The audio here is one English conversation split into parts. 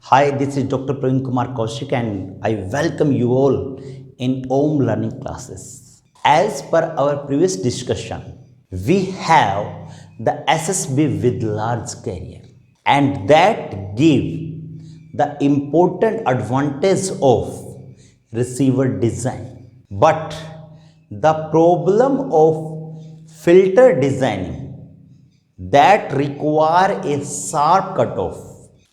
Hi, this is Dr. Praveen Kumar Kaushik and I welcome you all in Om Learning Classes. As per our previous discussion, we have the SSB with large carrier and that give the important advantage of receiver design. But the problem of filter designing that require a sharp cutoff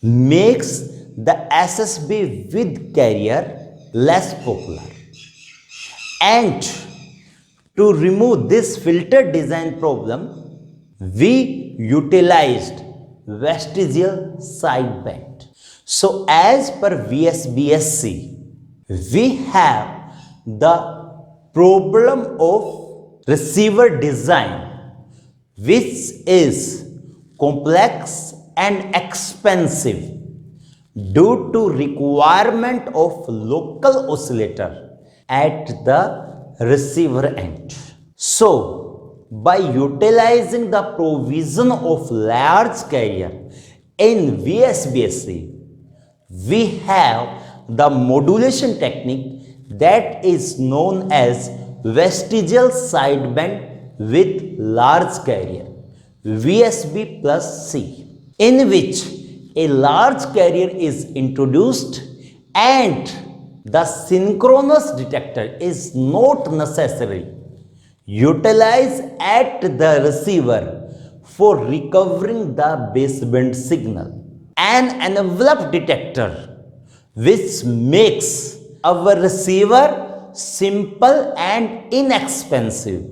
makes the SSB with carrier less popular. And to remove this filter design problem, we utilized vestigial sideband. So as per VSBSC, we have the problem of receiver design which is complex and expensive due to requirement of local oscillator at the receiver end. So, by utilizing the provision of large carrier in VSBSC, we have the modulation technique that is known as vestigial sideband with large carrier VSB plus C, in which a large carrier is introduced and the synchronous detector is not necessary utilized at the receiver for recovering the baseband signal. An envelope detector which makes our receiver simple and inexpensive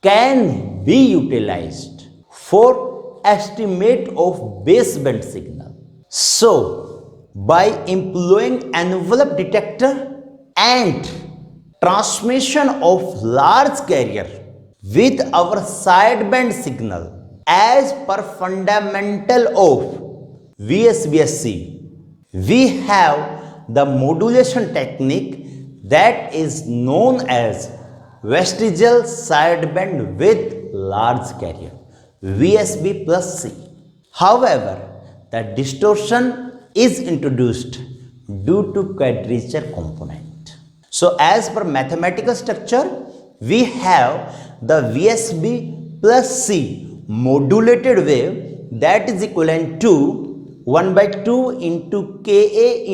can be utilized for estimate of baseband signal. So, by employing envelope detector and transmission of large carrier with our sideband signal as per fundamental of VSBSC, we have the modulation technique that is known as vestigial sideband with large carrier VSB plus C. However, the distortion is introduced due to quadrature component. So as per mathematical structure, we have the VSB plus C modulated wave that is equivalent to 1 by 2 into Ka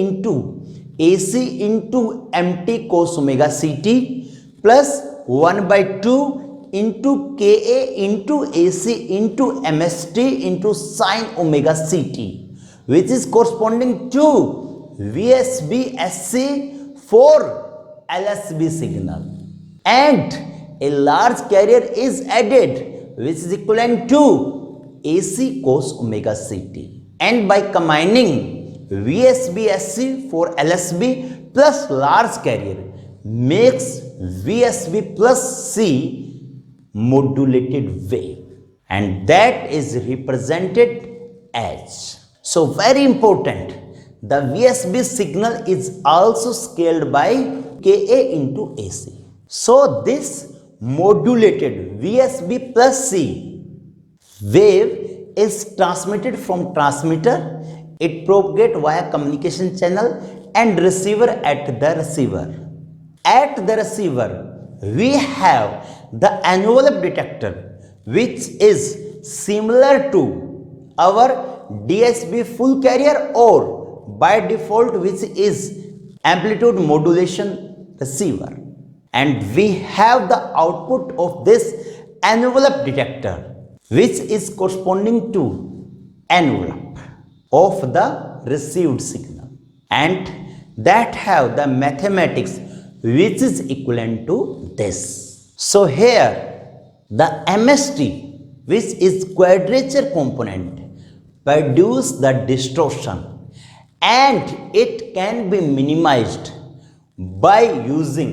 into AC into MT cos omega Ct plus 1 by 2 into Ka into AC into MST into sin omega Ct, which is corresponding to VSB SC for LSB signal, and a large carrier is added which is equivalent to AC cos omega Ct, and by combining VSB SC for LSB plus large carrier makes VSB plus C modulated wave, and that is represented as. So very important, the VSB signal is also scaled by Ka into AC. So this modulated VSB plus C wave is transmitted from transmitter, it propagates via communication channel and receiver at the receiver. At the receiver, we have the envelope detector which is similar to our DSB full carrier or by default which is amplitude modulation receiver, and we have the output of this envelope detector which is corresponding to envelope of the received signal, and that have the mathematics which is equivalent to this. So here the MST, which is quadrature component, produce the distortion and it can be minimized by using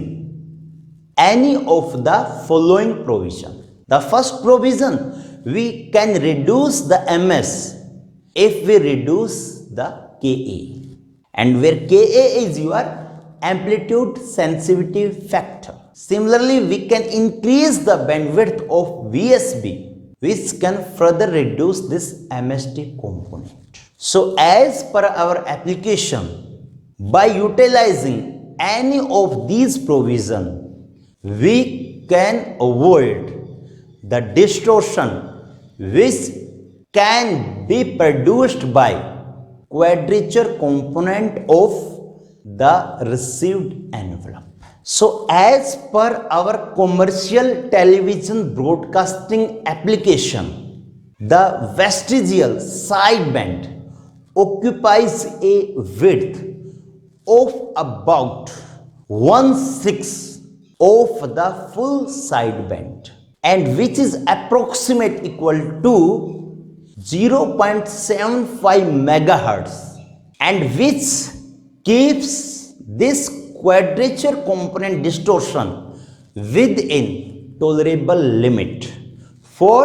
any of the following provision. The first provision, we can reduce the MS if we reduce the Ka, and where Ka is your amplitude sensitivity factor. Similarly, we can increase the bandwidth of VSB which can further reduce this MST component. So as per our application, by utilizing any of these provision, we can avoid the distortion which can be produced by quadrature component of the received envelope. So as per our commercial television broadcasting application, the vestigial sideband occupies a width of about 1/6 of the full sideband, and which is approximate equal to 0.75 megahertz, and which keeps this quadrature component distortion within tolerable limit for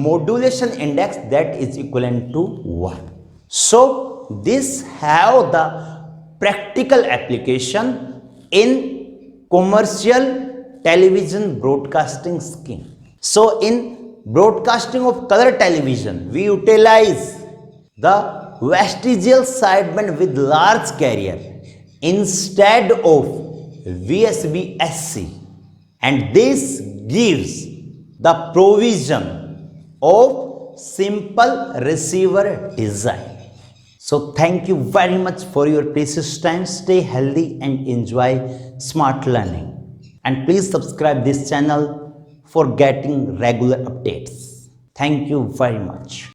modulation index that is equivalent to 1. So this have the practical application in commercial television broadcasting scheme. So in broadcasting of color television, we utilize the vestigial sideband with large carrier instead of VSB-SC, and this gives the provision of simple receiver design. So thank you very much for your precious time. Stay healthy and enjoy smart learning. And please subscribe this channel for getting regular updates. Thank you very much.